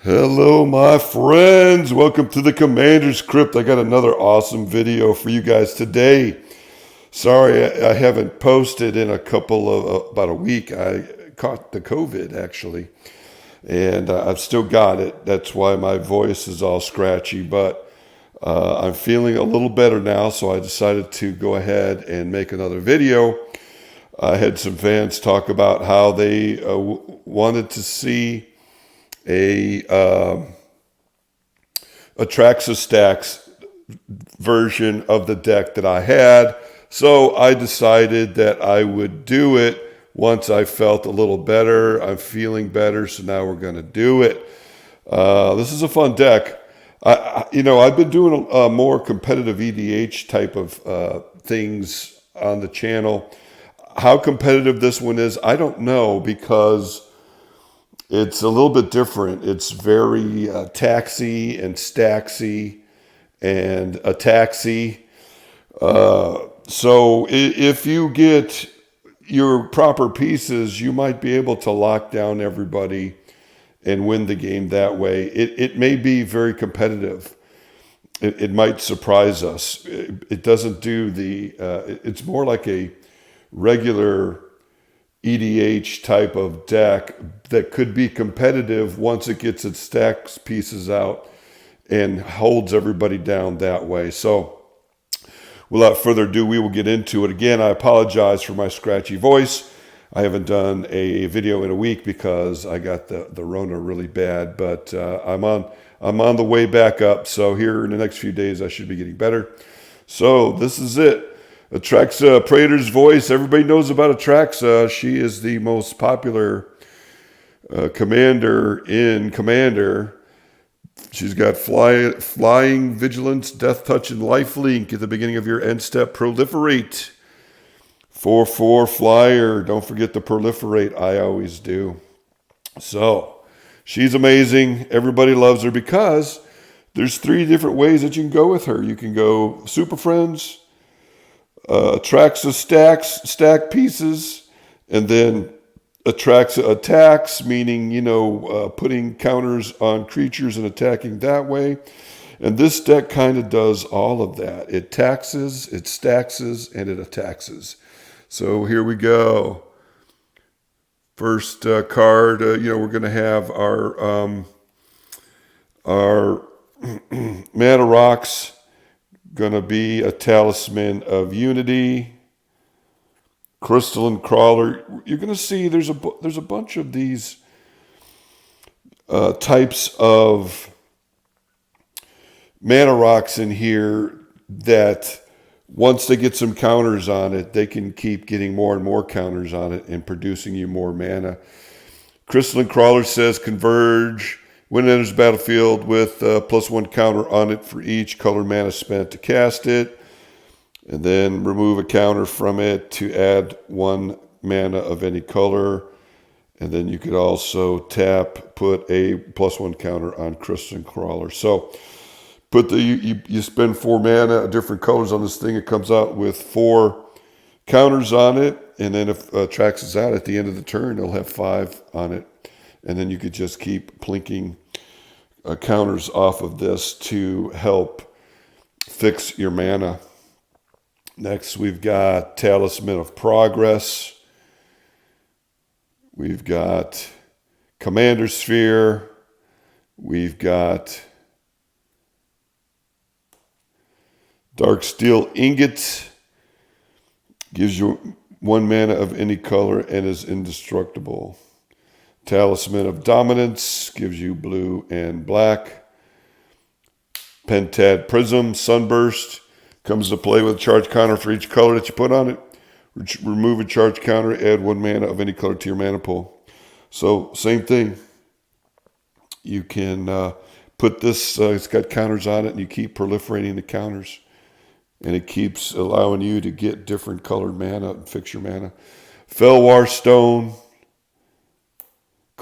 Hello, my friends. Welcome to the Commander's Crypt. I got another awesome video for you guys today. Sorry, I haven't posted in about a week. I caught the COVID, actually, and I've still got it. That's why my voice is all scratchy, but I'm feeling a little better now, so I decided to go ahead and make another video. I had some fans talk about how they wanted to see a AtraxaStax version of the deck that I had. So I decided that I would do it once I felt a little better. I'm feeling better, so now we're going to do it. This is a fun deck. I've been doing a more competitive EDH type of things on the channel. How competitive this one is, I don't know, because it's a little bit different. It's very taxy and staxy and attaxy. So if you get your proper pieces, you might be able to lock down everybody and win the game that way. It may be very competitive. It might surprise us. It doesn't do it's more like a regular EDH type of deck that could be competitive once it gets its stacks pieces out and holds everybody down that way. So without further ado, we will get into it. Again, I apologize for my scratchy voice. I haven't done a video in a week because I got the Rona really bad, but I'm on the way back up. So here in the next few days, I should be getting better. So this is it. Atraxa, Praetor's Voice. Everybody knows about Atraxa. She is the most popular commander in Commander. She's got flying, vigilance, death touch, and life link at the beginning of your end step. Proliferate. 4/4 flyer. Don't forget to proliferate. I always do. So she's amazing. Everybody loves her because there's 3 different ways that you can go with her. You can go Super Friends, AtraxaStax, stack pieces, and then AtraxaAttacks, meaning, putting counters on creatures and attacking that way. And this deck kind of does all of that. It taxes, it staxes, and it attaxes. So here we go. First card, we're going to have our Mana Rocks. Going to be a Talisman of Unity, Crystalline Crawler. You're going to see there's a bunch of these types of Mana Rocks in here that once they get some counters on it, they can keep getting more and more counters on it and producing you more mana. Crystalline Crawler says Converge. When it enters the battlefield with +1 counter on it for each color mana spent to cast it. And then remove a counter from it to add 1 mana of any color. And then you could also tap, put a +1 counter on Crystalline Crawler. So you spend 4 mana, different colors on this thing. It comes out with 4 counters on it. And then if Trax is out at the end of the turn, it'll have 5 on it. And then you could just keep plinking counters off of this to help fix your mana. Next, we've got Talisman of Progress. We've got Commander Sphere. We've got Darksteel Ingot. Gives you 1 mana of any color and is indestructible. Talisman of Dominance gives you blue and black. Pentad Prism, Sunburst, comes to play with a charge counter for each color that you put on it. Remove a charge counter, add 1 mana of any color to your mana pool. So, same thing. You can put this, it's got counters on it, and you keep proliferating the counters. And it keeps allowing you to get different colored mana and fix your mana. Felwar Stone.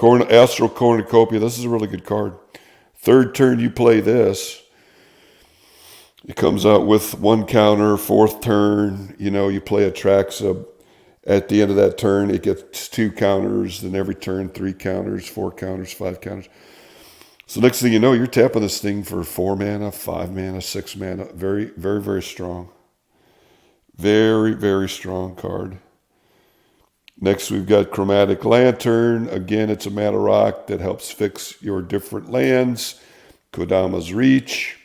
Astral Cornucopia. This is a really good card. 3rd turn you play this. It comes out with 1 counter. 4th turn, you play Atraxa. At the end of that turn, it gets 2 counters. Then every turn, 3 counters, 4 counters, 5 counters. So next thing you know, you're tapping this thing for 4 mana, 5 mana, 6 mana. Very, very, very strong. Very, very strong card. Next, we've got Chromatic Lantern. Again, it's a mana rock that helps fix your different lands. Kodama's Reach.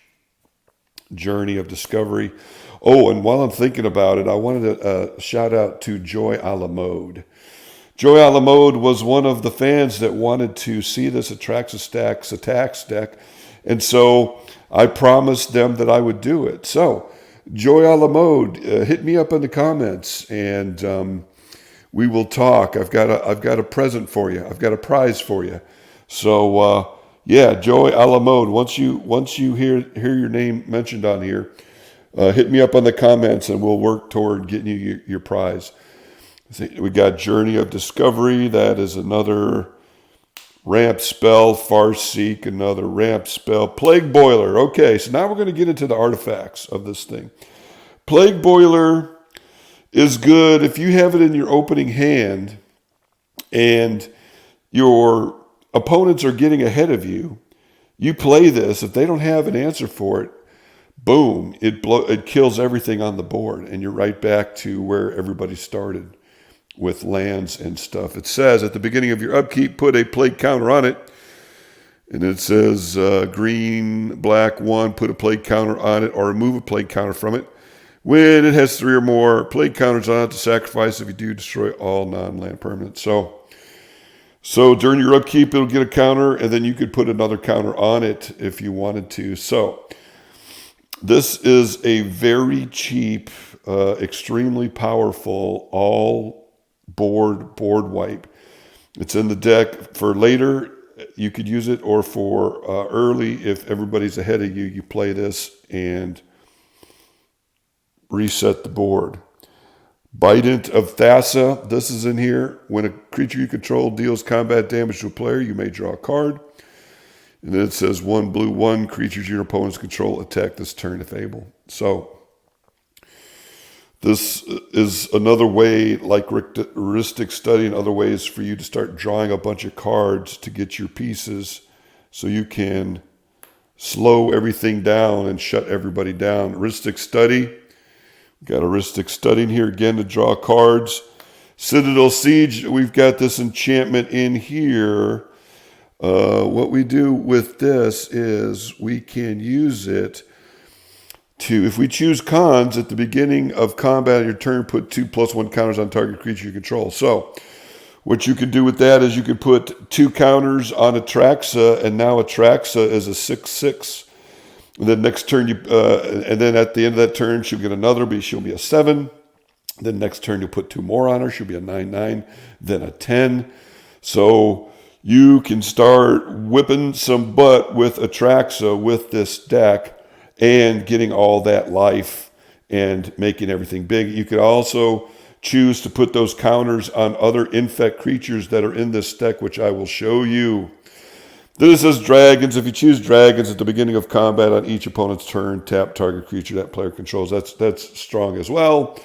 Journey of Discovery. Oh, and while I'm thinking about it, I wanted to shout out to Joy a la Mode. Joy a la Mode was one of the fans that wanted to see this AtraxaStax attacks deck. And so I promised them that I would do it. So, Joy a la Mode, hit me up in the comments and we will talk. I've got a present for you. I've got a prize for you. So yeah, Joy a la Mode. Once you hear your name mentioned on here, hit me up on the comments and we'll work toward getting you your prize. We got Journey of Discovery. That is another ramp spell. Farseek, another ramp spell. Plague Boiler. Okay, so now we're going to get into the artifacts of this thing. Plague Boiler is good if you have it in your opening hand and your opponents are getting ahead of you. You play this. If they don't have an answer for it, boom, it kills everything on the board, and you're right back to where everybody started with lands and stuff. It says at the beginning of your upkeep, put a plague counter on it. And it says green, black, 1, put a plague counter on it or remove a plague counter from it. When it has 3 or more plague counters on it, to sacrifice. If you do, destroy all non-land permanents. So during your upkeep, it'll get a counter, and then you could put another counter on it if you wanted to. So this is a very cheap, extremely powerful, all board wipe. It's in the deck for later. You could use it, or for early. If everybody's ahead of you, you play this and reset the board. Bident of Thassa. This is in here. When a creature you control deals combat damage to a player, you may draw a card. And then it says 1 blue, 1 creatures your opponents control attack this turn if able. So this is another way, like heuristic study and other ways for you to start drawing a bunch of cards to get your pieces so you can slow everything down and shut everybody down. Heuristic study. Got a heuristic study in here again to draw cards. Citadel Siege. We've got this enchantment in here. What we do with this is we can use it to, if we choose cons at the beginning of combat on your turn, put 2+1 counters on target creature you control. So what you can do with that is you can put 2 counters on Atraxa, and now Atraxa is a 6/6. And then next turn, and then at the end of that turn, she'll get another, but she'll be a 7. Then next turn, you'll put 2 more on her. She'll be a 9/9, then a 10. So you can start whipping some butt with Atraxa with this deck and getting all that life and making everything big. You could also choose to put those counters on other Infect creatures that are in this deck, which I will show you. Then it says dragons. If you choose dragons at the beginning of combat on each opponent's turn, tap target creature that player controls. That's strong as well.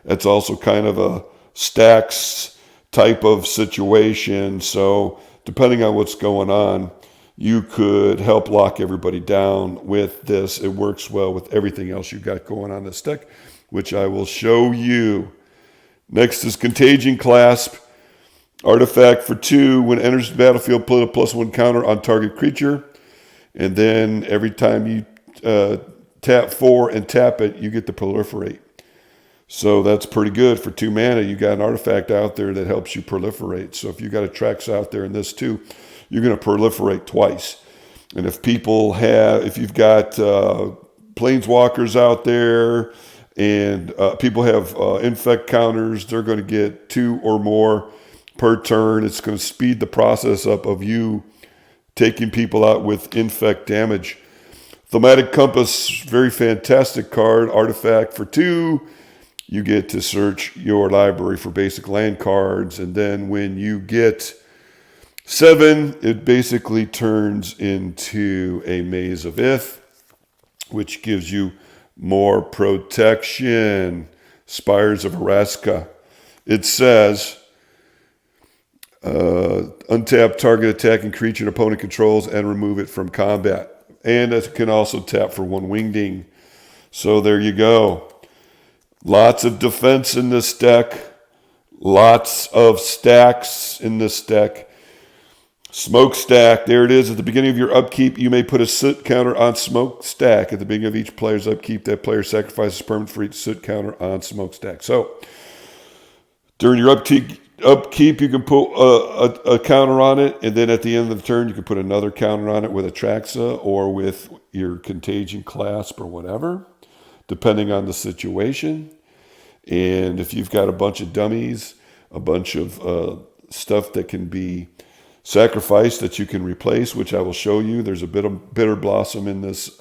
That's also kind of a Stax type of situation. So depending on what's going on, you could help lock everybody down with this. It works well with everything else you've got going on this deck, which I will show you. Next is Contagion Clasp. Artifact for 2. When it enters the battlefield, put a +1 counter on target creature. And then every time you tap 4 and tap it, you get to proliferate. So that's pretty good. For 2 mana, you got an artifact out there that helps you proliferate. So if you got Atraxa out there in this too, you're going to proliferate twice. And if you've got Planeswalkers out there and people have Infect counters, they're going to get 2 or more per turn. It's going to speed the process up of you taking people out with Infect damage. Thematic Compass, very fantastic card. Artifact for 2. You get to search your library for basic land cards. And then when you get 7, it basically turns into a Maze of Ith, which gives you more protection. Spires of Araska. It says, Untap target attacking creature an opponent controls and remove it from combat. And it can also tap for 1 wingding. So there you go. Lots of defense in this deck. Lots of stacks in this deck. Smokestack, there it is. At the beginning of your upkeep, you may put a soot counter on Smokestack. At the beginning of each player's upkeep, that player sacrifices permanent for each soot counter on Smokestack. So, during your upkeep, you can put a counter on it, and then at the end of the turn, you can put another counter on it with Atraxa or with your Contagion Clasp or whatever, depending on the situation. And if you've got a bunch of dummies, a bunch of stuff that can be sacrificed that you can replace, which I will show you. There's a bit of Bitter Blossom in this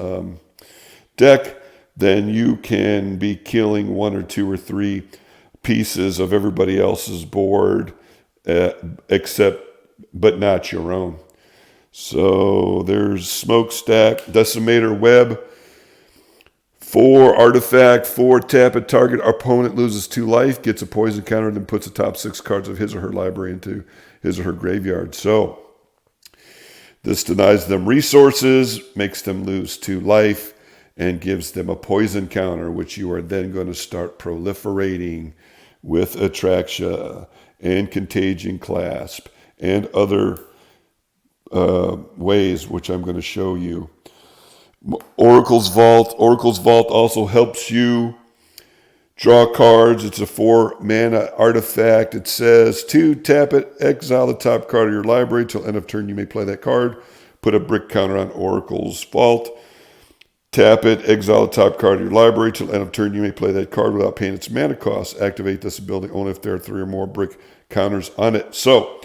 deck. Then you can be killing 1 or 2 or 3 pieces of everybody else's board, but not your own. So there's Smokestack, Decimator Web, 4 artifact, 4 tap at target. Opponent loses 2 life, gets a poison counter, then puts the top 6 cards of his or her library into his or her graveyard. So this denies them resources, makes them lose 2 life, and gives them a poison counter, which you are then going to start proliferating with Atraxa and Contagion Clasp and other ways, which I'm going to show you. Oracle's Vault. Oracle's Vault also helps you draw cards. It's a 4 mana artifact. It says 2, tap it, exile the top card of your library. Till end of turn, you may play that card. Put a brick counter on Oracle's Vault. Tap it, exile the top card of your library. Till end of turn, you may play that card without paying its mana cost. Activate this ability only if there are 3 or more brick counters on it. So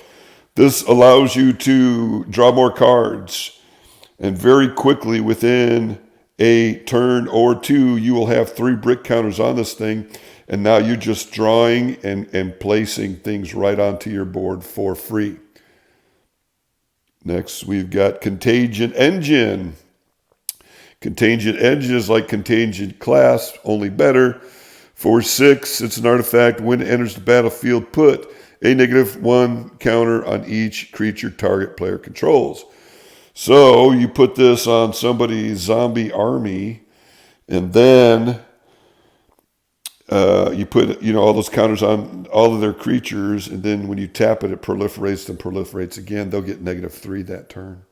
this allows you to draw more cards. And very quickly, within a turn or 2, you will have 3 brick counters on this thing. And now you're just drawing and placing things right onto your board for free. Next, we've got Contagion Engine. Contagion Engine is like Contagion Clasp, only better. For 6, it's an artifact. When it enters the battlefield, put a -1 counter on each creature target player controls. So you put this on somebody's zombie army, and then you put all those counters on all of their creatures, and then when you tap it, it proliferates and proliferates again. They'll get -3 that turn,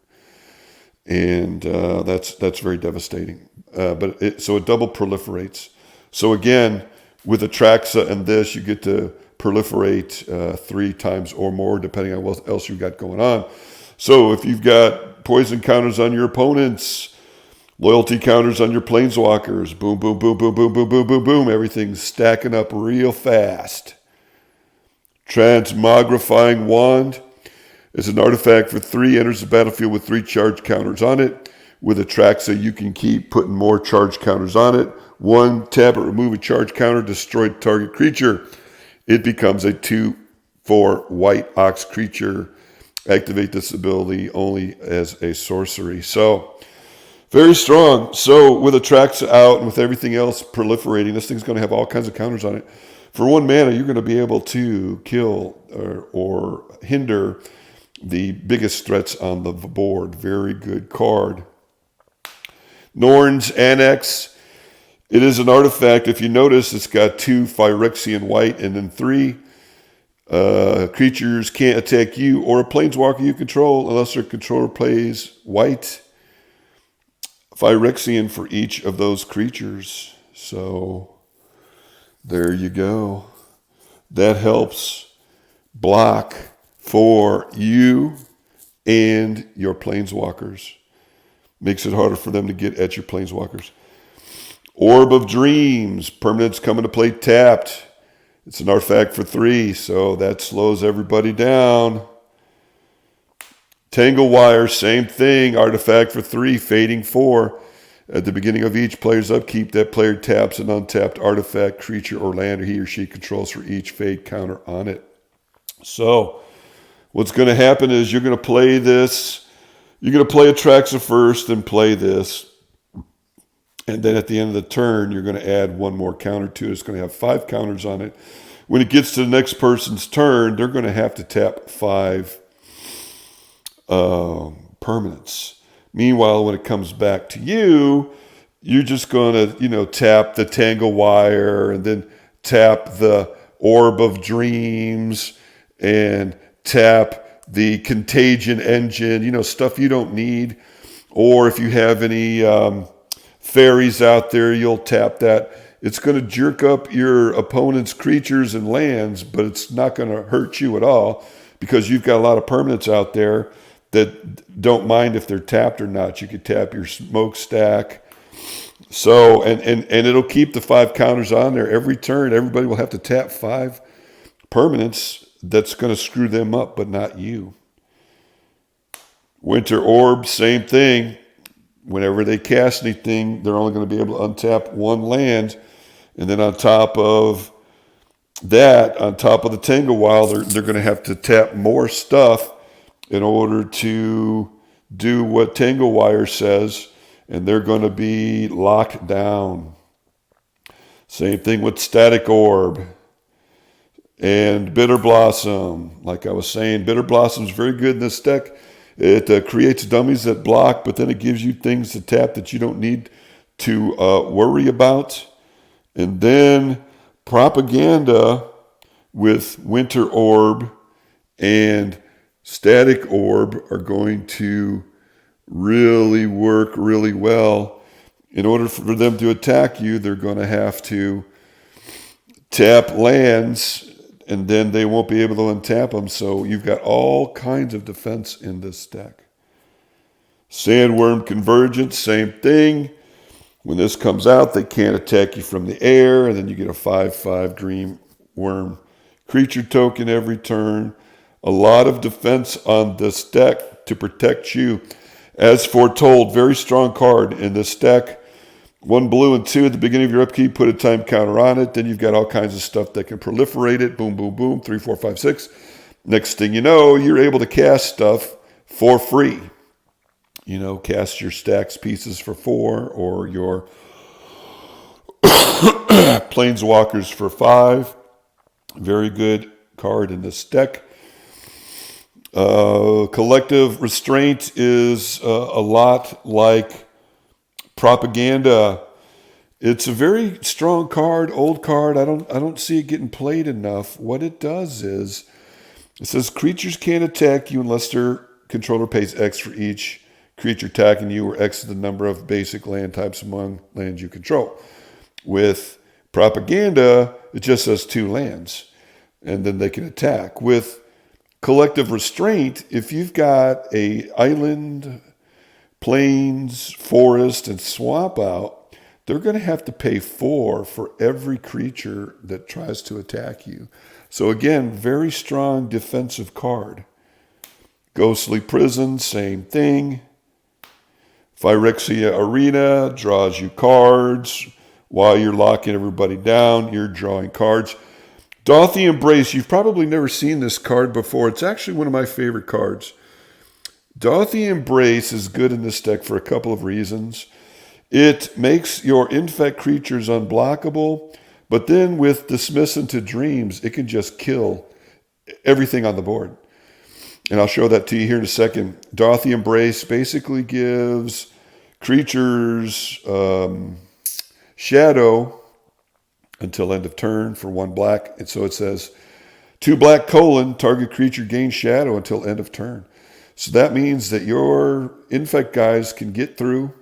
and that's very devastating. So it double proliferates. So again, with Atraxa and this, you get to proliferate 3 times or more, depending on what else you've got going on. So if you've got poison counters on your opponents, loyalty counters on your planeswalkers, boom, boom, boom, boom, boom, boom, boom, boom, boom, everything's stacking up real fast. Transmogrifying Wand is an artifact for 3, enters the battlefield with 3 charge counters on it. With Atraxa, you can keep putting more charge counters on it. 1, tap it, remove a charge counter, destroy target creature. It becomes a 2/4 white ox creature. Activate this ability only as a sorcery. So, very strong. So, with Atraxa out and with everything else proliferating, this thing's going to have all kinds of counters on it. For 1 mana, you're going to be able to kill or hinder the biggest threats on the board. Very good card. Norn's Annex. It is an artifact. If you notice, it's got 2 Phyrexian white and then 3 creatures can't attack you or a planeswalker you control unless their controller plays white Phyrexian for each of those creatures. So there you go. That helps block for you and your planeswalkers. Makes it harder for them to get at your planeswalkers. Orb of Dreams. Permanent's coming to play tapped. It's an artifact for 3, so that slows everybody down. Tangle Wire, same thing. Artifact for 3, fading 4. At the beginning of each player's upkeep, that player taps an untapped artifact, creature, or land he or she controls for each fade counter on it. So what's going to happen is you're going to play this. You're going to play Atraxa first and play this. And then at the end of the turn, you're going to add 1 more counter to it. It's going to have 5 counters on it. when it gets to the next person's turn, they're going to have to tap 5 permanents. Meanwhile, when it comes back to you, you're just going to, tap the Tangle Wire and then tap the Orb of Dreams and tap the Contagion Engine, stuff you don't need. Or if you have any fairies out there, you'll tap that. It's going to jerk up your opponent's creatures and lands, but it's not going to hurt you at all because you've got a lot of permanents out there that don't mind if they're tapped or not. You could tap your smokestack. So, and it'll keep the 5 counters on there every turn. Everybody will have to tap 5 permanents. That's going to screw them up, but not you. Winter Orb, same thing. Whenever they cast anything, they're only going to be able to untap 1 land. And then on top of that, on top of the Tangle Wild, they're going to have to tap more stuff in order to do what Tangle Wire says. And they're going to be locked down. Same thing with Static Orb. And Bitter Blossom. Like I was saying, Bitter Blossom is very good in this deck. It creates dummies that block, but then it gives you things to tap that you don't need to worry about. And then Propaganda with Winter Orb and Static Orb are going to really work really well. In order for them to attack you, they're going to have to tap lands, and then they won't be able to untap them. So you've got all kinds of defense in this deck. Sandworm Convergence, same thing. When this comes out, they can't attack you from the air, and then you get a 5/5 Dream Worm creature token every turn. A lot of defense on this deck to protect you. As foretold, very strong card in this deck. 1 blue and 2 at the beginning of your upkeep, put a time counter on it. Then you've got all kinds of stuff that can proliferate it. Boom, boom, boom. 3, 4, 5, 6. Next thing you know, you're able to cast stuff for free. Cast your Stax pieces for 4 or your Planeswalkers for 5. Very good card in this deck. Collective Restraint is a lot like Propaganda. It's a very strong card, old card. I don't see it getting played enough. What it does is, it says creatures can't attack you unless their controller pays X for each creature attacking you, or X is the number of basic land types among lands you control. With Propaganda, it just says 2 lands, and then they can attack. With Collective Restraint, if you've got a island, plains, forest, and swamp out, they're going to have to pay 4 for every creature that tries to attack you. So again, very strong defensive card. Ghostly Prison, same thing. Phyrexia Arena draws you cards. While you're locking everybody down, you're drawing cards. Dauthi Embrace, you've probably never seen this card before. It's actually one of my favorite cards. Dauthi Embrace is good in this deck for a couple of reasons. It makes your Infect creatures unblockable, but then with Dismiss into Dreams, it can just kill everything on the board. And I'll show that to you here in a second. Dauthi Embrace basically gives creatures shadow until end of turn for 1 black. And so it says 2 black : target creature gains shadow until end of turn. So that means that your Infect guys can get through,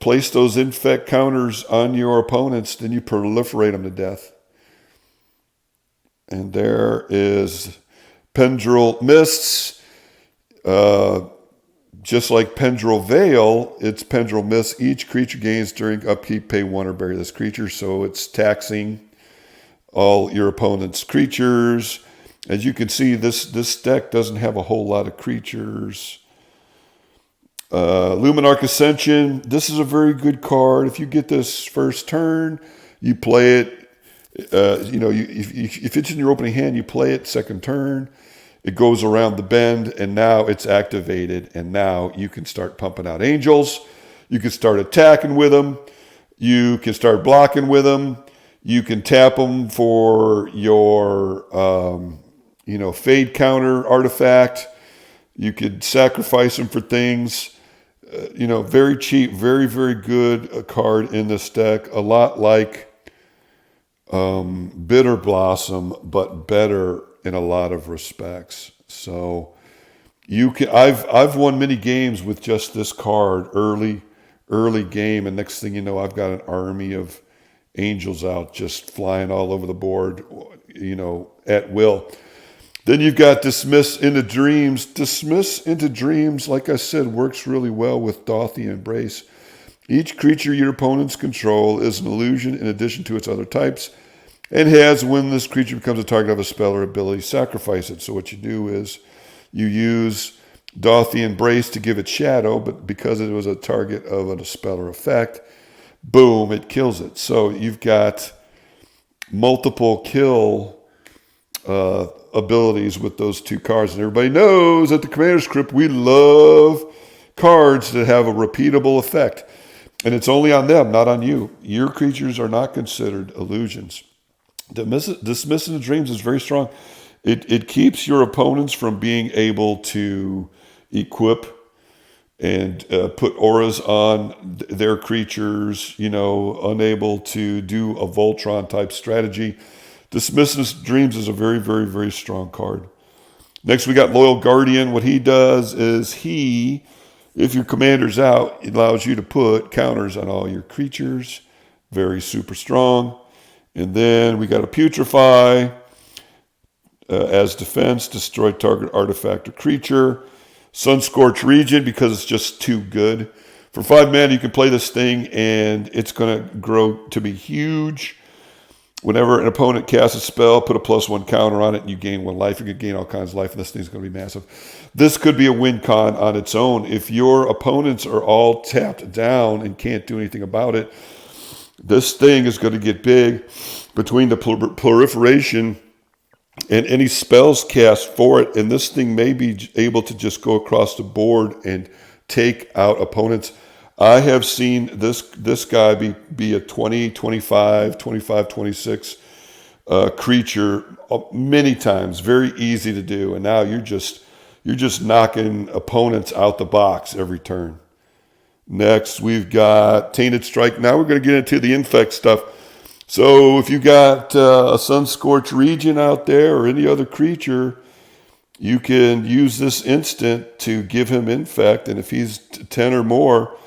place those Infect counters on your opponents, then you proliferate them to death. And there is Pendril Mists. Just like Pendril Veil, it's Pendril Mists. Each creature gains during upkeep, pay 1 or bury this creature. So it's taxing all your opponent's creatures. As you can see, this deck doesn't have a whole lot of creatures. Luminarch Ascension. This is a very good card. If you get this first turn, you play it. If it's in your opening hand, you play it second turn. It goes around the bend, and now it's activated, and now you can start pumping out angels. You can start attacking with them. You can start blocking with them. You can tap them for your, fade counter artifact. You could sacrifice them for things. Very cheap, very, very good card in this deck. A lot like Bitter Blossom, but better in a lot of respects. So I've won many games with just this card early game, and next thing you know, I've got an army of angels out just flying all over the board, at will. Then you've got Dismiss into Dreams. Dismiss into Dreams, like I said, works really well with Dauthi Embrace. Each creature your opponents control is an illusion in addition to its other types, and has, when this creature becomes a target of a spell or ability, sacrifice it. So what you do is you use Dauthi Embrace to give it shadow, but because it was a target of a spell or effect, boom, it kills it. So you've got multiple kill abilities with those two cards. And everybody knows at the Commander's Crypt, we love cards that have a repeatable effect. And it's only on them, not on you. Your creatures are not considered illusions. Dismiss into Dreams is very strong. It keeps your opponents from being able to equip and put auras on their creatures, unable to do a Voltron type strategy. Dismiss into Dreams is a very, very, very strong card. Next, we got Loyal Guardian. What he does is if your commander's out, it allows you to put counters on all your creatures. Very super strong. And then we got a Putrefy. As defense, destroy target artifact or creature. Sunscorch Region, because it's just too good. For 5 mana, you can play this thing, and it's going to grow to be huge. Whenever an opponent casts a spell, put a +1 counter on it, and you gain 1 life. You can gain all kinds of life, and this thing's going to be massive. This could be a win con on its own. If your opponents are all tapped down and can't do anything about it, this thing is going to get big. Between the proliferation and any spells cast for it, and this thing may be able to just go across the board and take out opponents. I have seen this guy be a 20, 25, 26 creature many times. Very easy to do, and now you're just knocking opponents out the box every turn. Next, we've got Tainted Strike. Now we're going to get into the Infect stuff. So if you got a Sunscorch Region out there or any other creature, you can use this instant to give him Infect. And if he's 10 or more,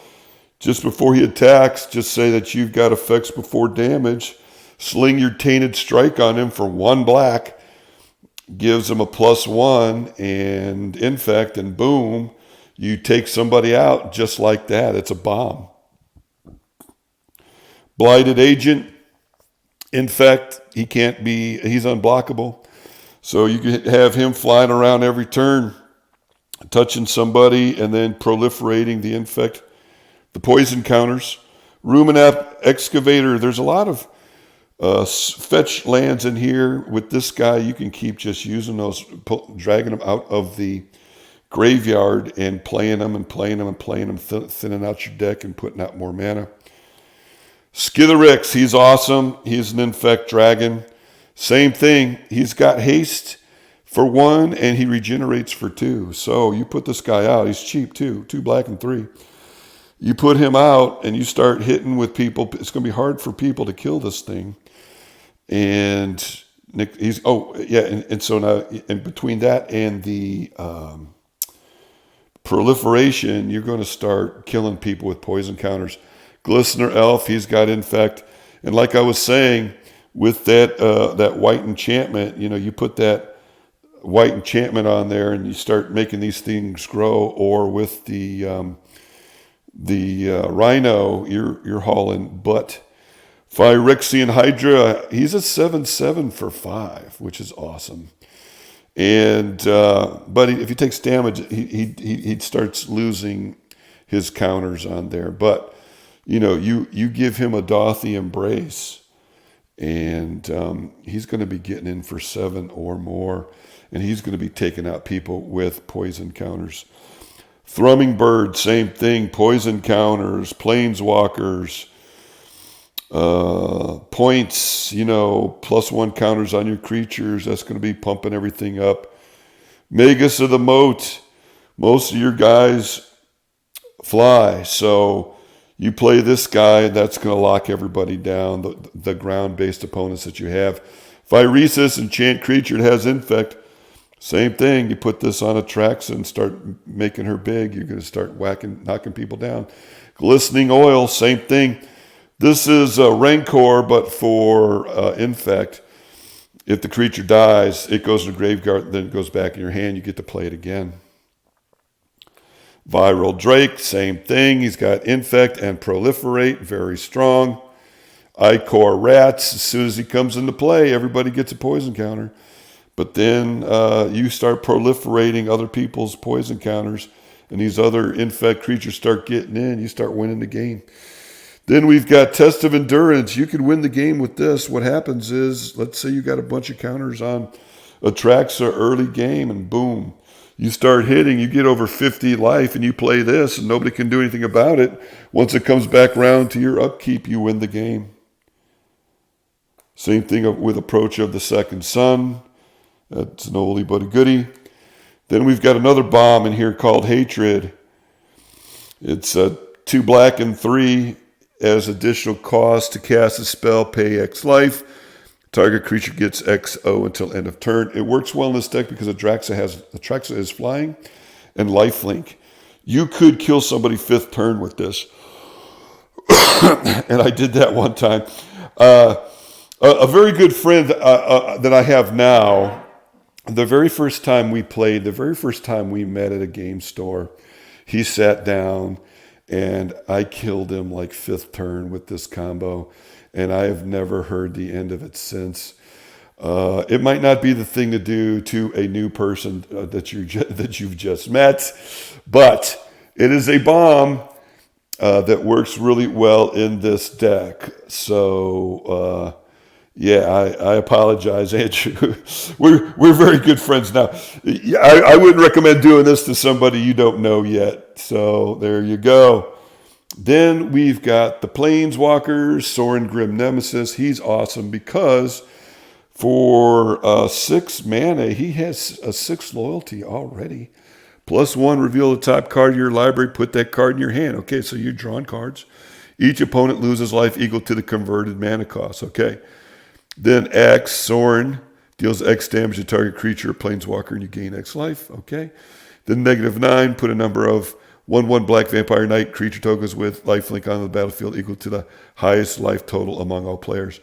just before he attacks, just say that you've got effects before damage. Sling your Tainted Strike on him for 1 black. Gives him a +1 and Infect, and boom, you take somebody out just like that. It's a bomb. Blighted Agent. Infect, he's unblockable. So you can have him flying around every turn, touching somebody, and then proliferating the Infect. The poison counters. Ruminap Excavator. There's a lot of fetch lands in here. With this guy, you can keep just using those, dragging them out of the graveyard and playing them, thinning out your deck and putting out more mana. Skitherix, he's awesome. He's an Infect dragon. Same thing. He's got haste for 1, and he regenerates for 2. So you put this guy out. He's cheap too. 2 black and 3. You put him out, and you start hitting with people. It's going to be hard for people to kill this thing. And so now, in between that and the proliferation, you're going to start killing people with poison counters. Glistener Elf, he's got Infect. And like I was saying, with that white enchantment, you put that white enchantment on there and you start making these things grow. Or with the Rhino, you're hauling butt. Phyrexian Hydra, he's a 7/7 for 5, which is awesome. And but if he takes damage, he starts losing his counters on there. But you give him a Dauthi Embrace, and he's going to be getting in for 7 or more, and he's going to be taking out people with poison counters. Thrumming Bird, same thing, poison counters. Planeswalkers. Points, +1 counters on your creatures. That's going to be pumping everything up. Magus of the Moat. Most of your guys fly, so you play this guy, that's going to lock everybody down, the ground-based opponents that you have. Phyresis, enchant creature, it has Infect. Same thing, you put this on Atraxa and start making her big, you're going to start knocking people down. Glistening Oil, same thing. This is Rancor, but for Infect. If the creature dies, it goes to the graveyard, then it goes back in your hand, you get to play it again. Viral Drake, same thing. He's got Infect and Proliferate, very strong. Icor Rats, as soon as he comes into play, everybody gets a poison counter. But then you start proliferating other people's poison counters, and these other Infect creatures start getting in. You start winning the game. Then we've got Test of Endurance. You can win the game with this. What happens is, let's say you got a bunch of counters on Atraxa early game, and boom. You start hitting, you get over 50 life, and you play this, and nobody can do anything about it. Once it comes back around to your upkeep, you win the game. Same thing with Approach of the Second Sun. That's an oldie but a goodie. Then we've got another bomb in here called Hatred. It's 2 black and 3 as additional cost to cast a spell, pay X life. Target creature gets XO until end of turn. It works well in this deck because Atraxa is flying and lifelink. You could kill somebody 5th turn with this. And I did that one time. A very good friend that I have now, the very first time we played, the very first time we met at a game store, he sat down and I killed him like 5th turn with this combo. And I have never heard the end of it since. It might not be the thing to do to a new person that you've just met, but it is a bomb that works really well in this deck. So, I apologize, Andrew. We're very good friends now. I wouldn't recommend doing this to somebody you don't know yet. So there you go. Then we've got the Planeswalkers, Sorin Grim Nemesis. He's awesome because for 6 mana, he has a 6 loyalty already. +1, reveal the top card of your library, put that card in your hand. Okay, so you're drawing cards. Each opponent loses life equal to the converted mana cost. Okay. Then X, Sorin, deals X damage to target creature or Planeswalker, and you gain X life. Okay. Then -9, put a number of 1/1 Black Vampire Knight creature tokens with lifelink on the battlefield equal to the highest life total among all players.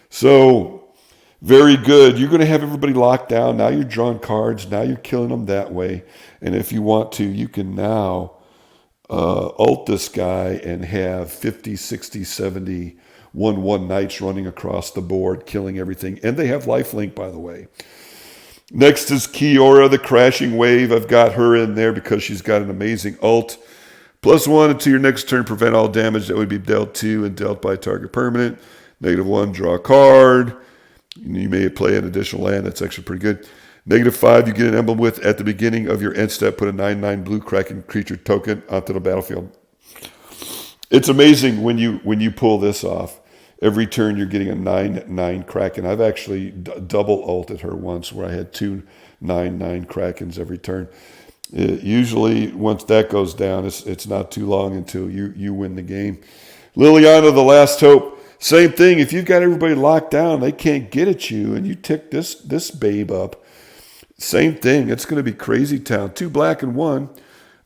So, very good. You're going to have everybody locked down. Now you're drawing cards. Now you're killing them that way. And if you want to, you can now ult this guy and have 50, 60, 70 1/1 Knights running across the board, killing everything. And they have lifelink, by the way. Next is Kiora, the Crashing Wave. I've got her in there because she's got an amazing ult. +1 until your next turn, prevent all damage that would be dealt to and dealt by target permanent. -1, draw a card. You may play an additional land. That's actually pretty good. -5, you get an emblem with at the beginning of your end step. Put a 9/9 blue Kraken creature token onto the battlefield. It's amazing when you pull this off. Every turn you're getting a 9/9 Kraken. I've actually double ulted her once where I had 2 9/9 Krakens every turn. Usually once that goes down, it's not too long until you win the game. Liliana, the Last Hope. Same thing. If you've got everybody locked down, they can't get at you, and you tick this babe up. Same thing. It's going to be crazy town. 2 black and 1.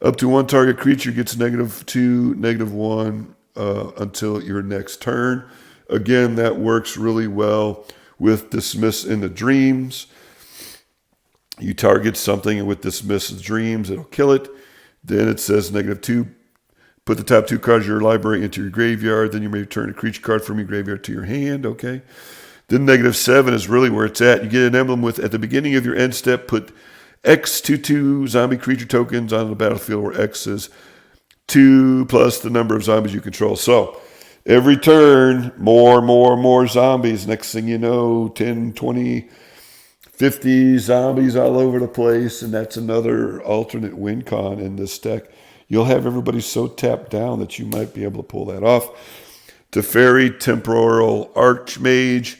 Up to 1 target creature gets -2, -1 until your next turn. Again, that works really well with Dismiss in the Dreams. You target something, and with Dismiss the Dreams, it'll kill it. Then it says -2. Put the top 2 cards of your library into your graveyard. Then you may return a creature card from your graveyard to your hand. Okay. Then -7 is really where it's at. You get an emblem with, at the beginning of your end step, put X 2/2 zombie creature tokens on the battlefield, where X is 2 plus the number of zombies you control. So every turn, more zombies. Next thing you know, 10, 20, 50 zombies all over the place. And that's another alternate win con in this deck. You'll have everybody so tapped down that you might be able to pull that off. Teferi, Temporal Archmage.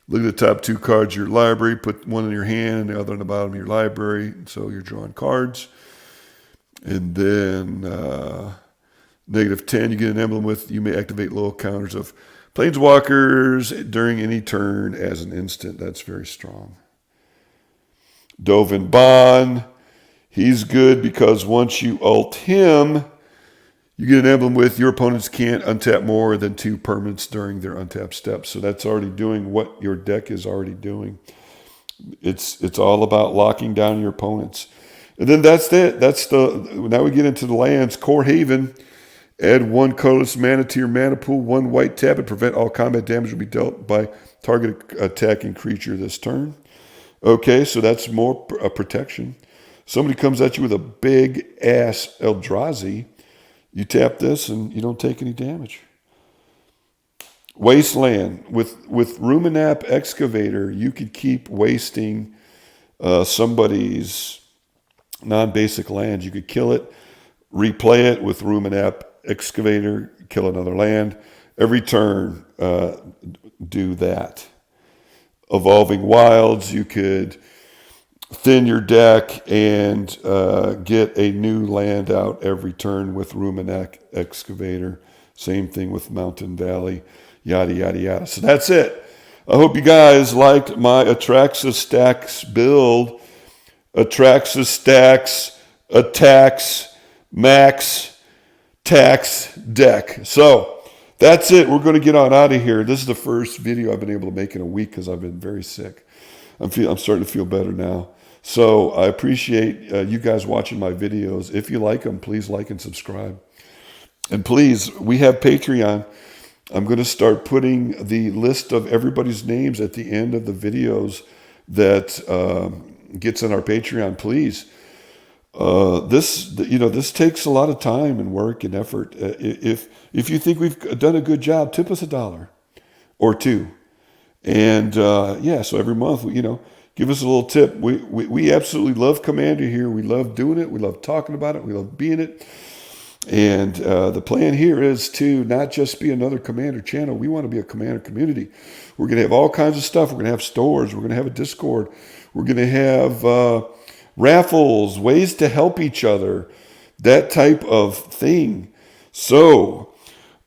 Look at the top 2 cards of your library. Put one in your hand and the other on the bottom of your library. So you're drawing cards. And then -10, you get an emblem with, you may activate low counters of Planeswalkers during any turn as an instant. That's very strong. Dovin Bond. He's good because once you ult him, you get an emblem with your opponents can't untap more than 2 permanents during their untap steps. So that's already doing what your deck is already doing. It's all about locking down your opponents. And then that's it. Now we get into the lands. Core Haven. Add 1 colorless mana to your mana pool, 1 white tap, and prevent all combat damage will be dealt by target attacking creature this turn. Okay, so that's more protection. Somebody comes at you with a big ass Eldrazi. You tap this and you don't take any damage. Wasteland. With Ruminap Excavator, you could keep wasting somebody's non-basic lands. You could kill it, replay it with Ruminap Excavator, kill another land. Every turn, do that. Evolving Wilds, you could thin your deck and get a new land out every turn with Ruminap Excavator. Same thing with Mountain Valley, yada, yada, yada. So that's it. I hope you guys liked my AtraxaStax build. AtraxaStax, Attacks, Max, Tax deck. So that's it. We're going to get on out of here. This is the first video I've been able to make in a week because I've been very sick. I'm starting to feel better now. So I appreciate you guys watching my videos. If you like them, please like and subscribe. And please, we have Patreon. I'm going to start putting the list of everybody's names at the end of the videos that gets on our Patreon. Please. This takes a lot of time and work and effort. If you think we've done a good job, tip us $1 or $2. And so every month, give us a little tip. We absolutely love Commander here. We love doing it. We love talking about it. We love being it. And the plan here is to not just be another Commander channel. We want to be a Commander community. We're going to have all kinds of stuff. We're going to have stores. We're going to have a Discord. We're going to have raffles, ways to help each other, that type of thing. So,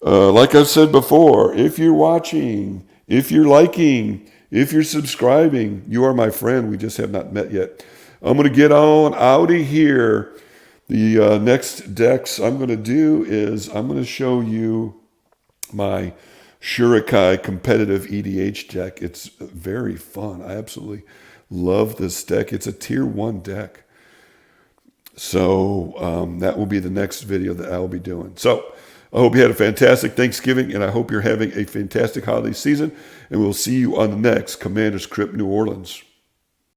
like I said before, if you're watching, if you're liking, if you're subscribing, you are my friend. We just have not met yet. I'm going to get on out of here. The next decks I'm going to do is I'm going to show you my Shurikai competitive EDH deck. It's very fun. I absolutely love this deck. It's a tier 1 deck. So that will be the next video that I will be doing. So I hope you had a fantastic Thanksgiving, and I hope you're having a fantastic holiday season. And we'll see you on the next Commander's Crypt New Orleans.